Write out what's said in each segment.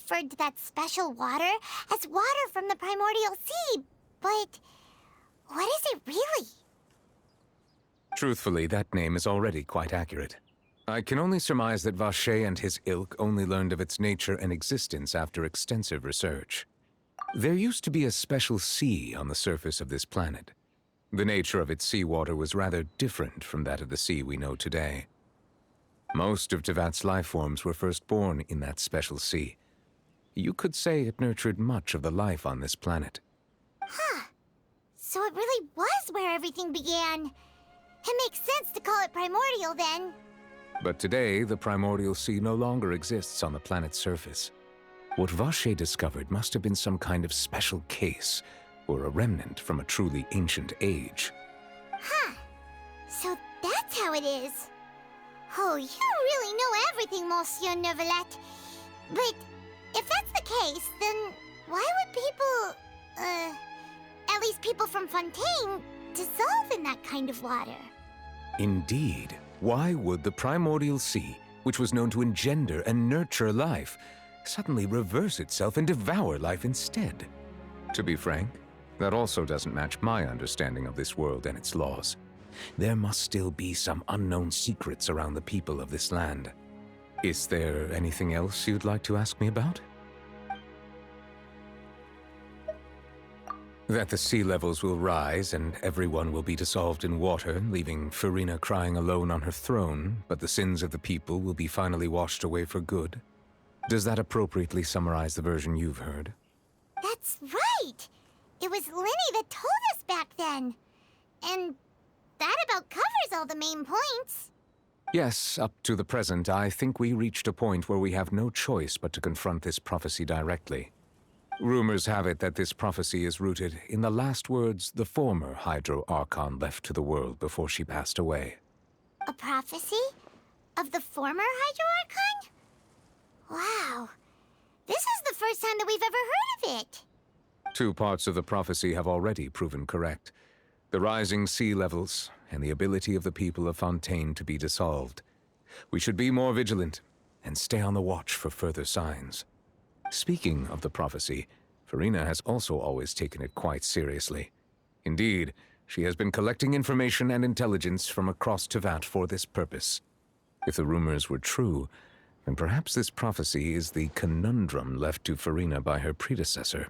referred to that special water as water from the primordial sea, but what is it really? Truthfully, that name is already quite accurate. I can only surmise that Vacher and his ilk only learned of its nature and existence after extensive research. There used to be a special sea on the surface of this planet. The nature of its seawater was rather different from that of the sea we know today. Most of Tevat's life forms were first born in that special sea. You could say it nurtured much of the life on this planet. Huh. So it really was where everything began. It makes sense to call it primordial then. But today, the primordial sea no longer exists on the planet's surface. What Vacher discovered must have been some kind of special case, or a remnant from a truly ancient age. Huh. So that's how it is. Oh, you really know everything, Monsieur Nevillette. But if that's the case, then why would people, at least people from Fontaine, dissolve in that kind of water? Indeed. Why would the primordial sea, which was known to engender and nurture life, suddenly reverse itself and devour life instead? To be frank, that also doesn't match my understanding of this world and its laws. There must still be some unknown secrets around the people of this land. Is there anything else you'd like to ask me about? That the sea levels will rise and everyone will be dissolved in water, leaving Farina crying alone on her throne, but the sins of the people will be finally washed away for good. Does that appropriately summarize the version you've heard? That's right! It was Linny that told us back then. And that about covers all the main points. Yes, up to the present, I think we reached a point where we have no choice but to confront this prophecy directly. Rumors have it that this prophecy is rooted in the last words the former Hydro Archon left to the world before she passed away. A prophecy? Of the former Hydro Archon? Wow. This is the first time that we've ever heard of it. Two parts of the prophecy have already proven correct. The rising sea levels and the ability of the people of Fontaine to be dissolved. We should be more vigilant and stay on the watch for further signs. Speaking of the prophecy, Farina has also always taken it quite seriously. Indeed, she has been collecting information and intelligence from across Tevat for this purpose. If the rumors were true, then perhaps this prophecy is the conundrum left to Farina by her predecessor.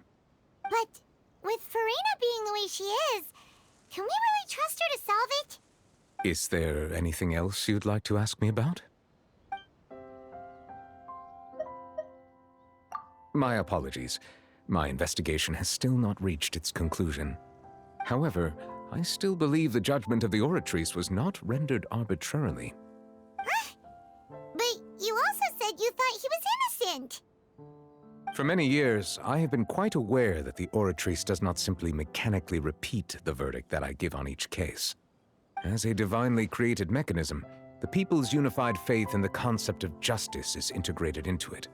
But with Farina being the way she is, can we really trust her to solve it? Is there anything else you'd like to ask me about? My apologies. My investigation has still not reached its conclusion. However, I still believe the judgment of the Oratrice was not rendered arbitrarily. But you also said you thought he was innocent. For many years, I have been quite aware that the Oratrice does not simply mechanically repeat the verdict that I give on each case. As a divinely created mechanism, the people's unified faith in the concept of justice is integrated into it.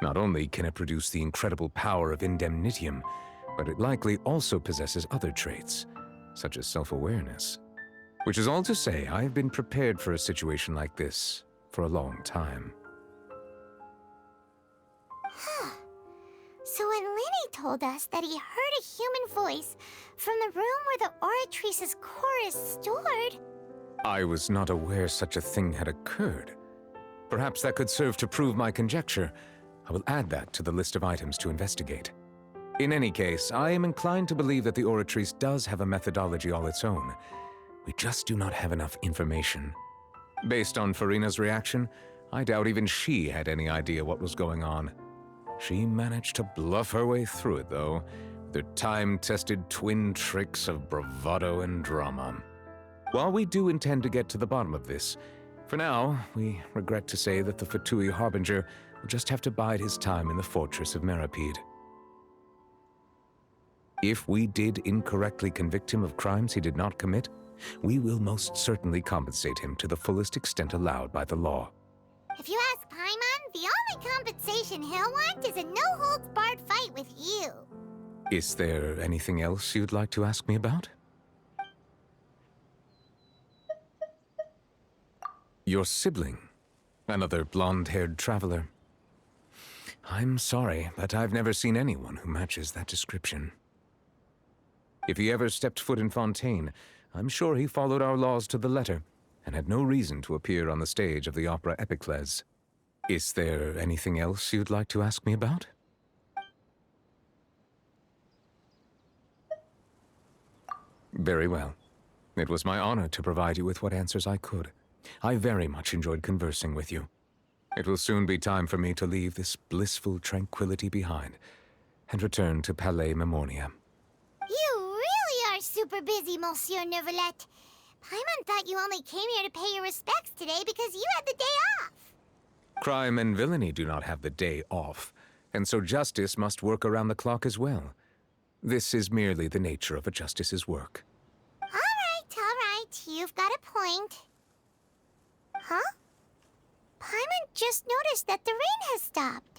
Not only can it produce the incredible power of indemnitium, but it likely also possesses other traits, such as self-awareness. Which is all to say, I have been prepared for a situation like this for a long time. So when Linny told us that he heard a human voice from the room where the Oratrice's core is stored... I was not aware such a thing had occurred. Perhaps that could serve to prove my conjecture. I will add that to the list of items to investigate. In any case, I am inclined to believe that the Oratrice does have a methodology all its own. We just do not have enough information. Based on Farina's reaction, I doubt even she had any idea what was going on. She managed to bluff her way through it, though, with her time-tested twin tricks of bravado and drama. While we do intend to get to the bottom of this, for now, we regret to say that the Fatui Harbinger will just have to bide his time in the fortress of Meripede. If we did incorrectly convict him of crimes he did not commit, we will most certainly compensate him to the fullest extent allowed by the law. If you ask Paimon, the only compensation he'll want is a no-holds-barred fight with you. Is there anything else you'd like to ask me about? Your sibling, another blonde-haired traveler. I'm sorry, but I've never seen anyone who matches that description. If he ever stepped foot in Fontaine, I'm sure he followed our laws to the letter, and had no reason to appear on the stage of the opera Epicles. Is there anything else you'd like to ask me about? Very well. It was my honor to provide you with what answers I could. I very much enjoyed conversing with you. It will soon be time for me to leave this blissful tranquility behind and return to Palais Memoria. You really are super busy, Monsieur Nevillette. Paimon thought you only came here to pay your respects today because you had the day off. Crime and villainy do not have the day off, and so justice must work around the clock as well. This is merely the nature of a justice's work. All right. You've got a point. Huh? Paimon just noticed that the rain has stopped.